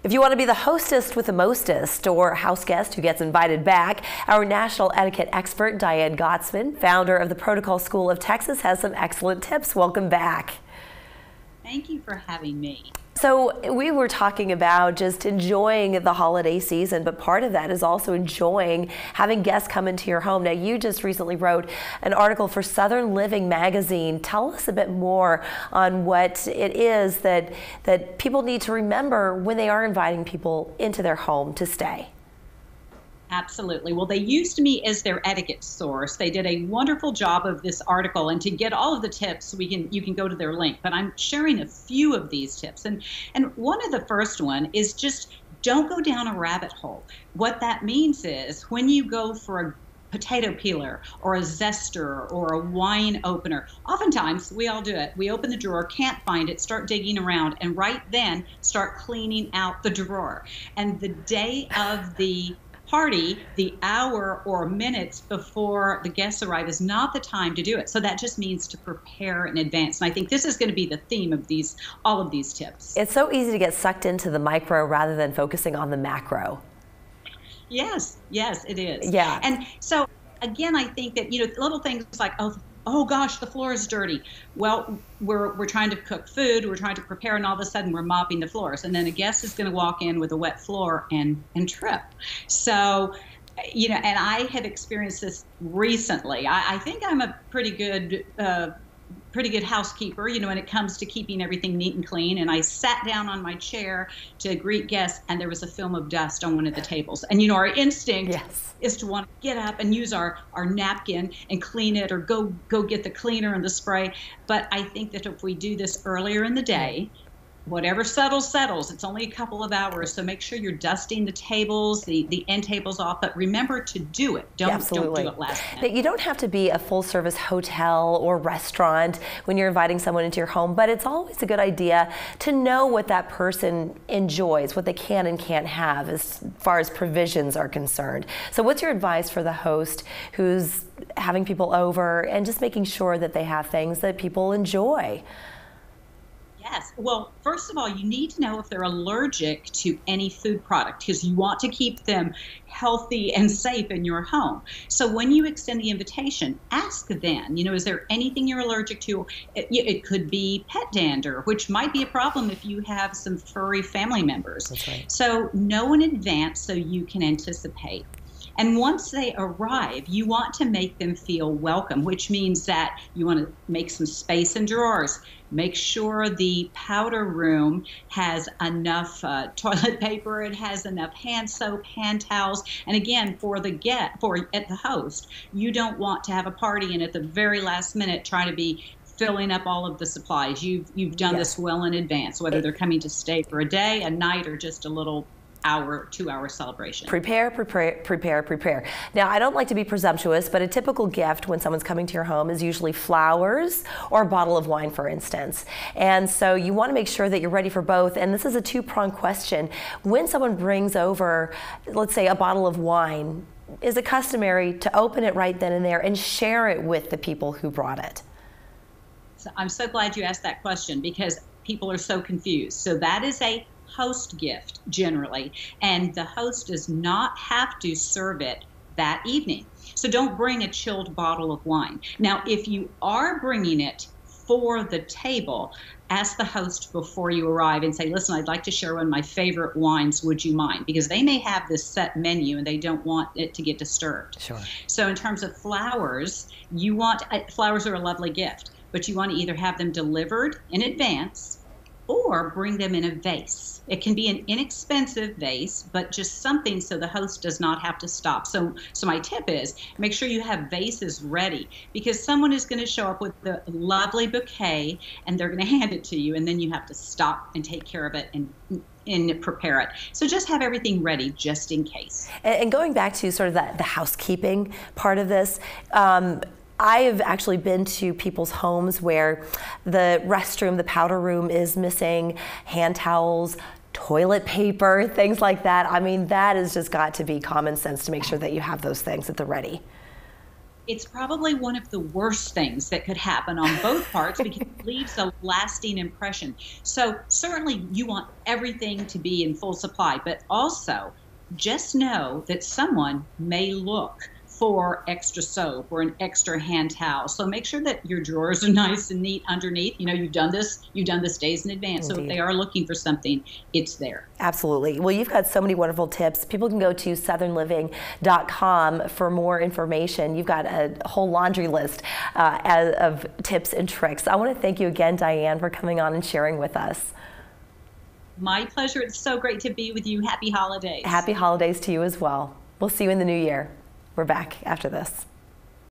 If you want to be the hostess with the mostest or house guest who gets invited back, our national etiquette expert, Diane Gottsman, founder of the Protocol School of Texas, has some excellent tips. Welcome back. Thank you for having me. So we were talking about just enjoying the holiday season, but part of that is also enjoying having guests come into your home. Now, you just recently wrote an article for Southern Living magazine. Tell us a bit more on what it is that people need to remember when they are inviting people into their home to stay. Absolutely. Well, they used me as their etiquette source. They did a wonderful job of this article, and to get all of the tips, you can go to their link. But I'm sharing a few of these tips, and one of the first one is just don't go down a rabbit hole. What that means is when you go for a potato peeler or a zester or a wine opener, oftentimes we all do it. We open the drawer, can't find it, start digging around, and right then start cleaning out the drawer. And the day of the party, the hour or minutes before the guests arrive is not the time to do it. So that just means to prepare in advance. And I think this is going to be the theme of all of these tips. It's so easy to get sucked into the micro rather than focusing on the macro. Yes, it is. Yeah. And so again, I think that, little things like, oh gosh, the floor is dirty. Well, we're trying to cook food, we're trying to prepare, and all of a sudden we're mopping the floors. And then a guest is going to walk in with a wet floor and trip. So, and I have experienced this recently. I think I'm a pretty good housekeeper, when it comes to keeping everything neat and clean. And I sat down on my chair to greet guests, and there was a film of dust on one of the tables. And, our instinct is to want to get up and use our napkin and clean it, or go get the cleaner and the spray. But I think that if we do this earlier in the day, whatever settles. It's only a couple of hours, so make sure you're dusting the tables, the end tables off. But remember to do it. Don't do it last minute. You don't have to be a full-service hotel or restaurant when you're inviting someone into your home, but it's always a good idea to know what that person enjoys, what they can and can't have as far as provisions are concerned. So what's your advice for the host who's having people over and just making sure that they have things that people enjoy? Yes. Well, first of all, you need to know if they're allergic to any food product, because you want to keep them healthy and safe in your home. So when you extend the invitation, ask then, is there anything you're allergic to? It could be pet dander, which might be a problem if you have some furry family members. That's right. So know in advance so you can anticipate. And once they arrive, you want to make them feel welcome, which means that you want to make some space in drawers. Make sure the powder room has enough toilet paper, it has enough hand soap, hand towels. And again, at the host, you don't want to have a party and at the very last minute try to be filling up all of the supplies. You've done this well in advance, whether they're coming to stay for a day, a night, or just a little 2-hour celebration. Prepare. Now, I don't like to be presumptuous, but a typical gift when someone's coming to your home is usually flowers or a bottle of wine, for instance. And so you want to make sure that you're ready for both. And this is a two-pronged question. When someone brings over, let's say, a bottle of wine, is it customary to open it right then and there and share it with the people who brought it? So I'm so glad you asked that question, because people are so confused. So that is a host gift generally, and the host does not have to serve it that evening. So don't bring a chilled bottle of wine. Now, if you are bringing it for the table, ask the host before you arrive and say, listen, I'd like to share one of my favorite wines. Would you mind? Because they may have this set menu and they don't want it to get disturbed. Sure. So in terms of flowers, flowers are a lovely gift, but you want to either have them delivered in advance or bring them in a vase. It can be an inexpensive vase, but just something so the host does not have to stop. So my tip is make sure you have vases ready, because someone is going to show up with a lovely bouquet and they're going to hand it to you, and then you have to stop and take care of it and prepare it. So just have everything ready just in case. And going back to sort of the housekeeping part of this, I have actually been to people's homes where the restroom, the powder room is missing, hand towels, toilet paper, things like that. I mean, that has just got to be common sense to make sure that you have those things at the ready. it's probably one of the worst things that could happen on both parts because it leaves a lasting impression. So certainly you want everything to be in full supply, but also just know that someone may look for extra soap or an extra hand towel. So make sure that your drawers are nice and neat underneath. You know, you've done this days in advance. Indeed. So if they are looking for something, it's there. Absolutely. Well, you've got so many wonderful tips. People can go to southernliving.com for more information. You've got a whole laundry list of tips and tricks. I want to thank you again, Diane, for coming on and sharing with us. My pleasure. It's so great to be with you. Happy holidays. Happy holidays to you as well. We'll see you in the new year. We're back after this.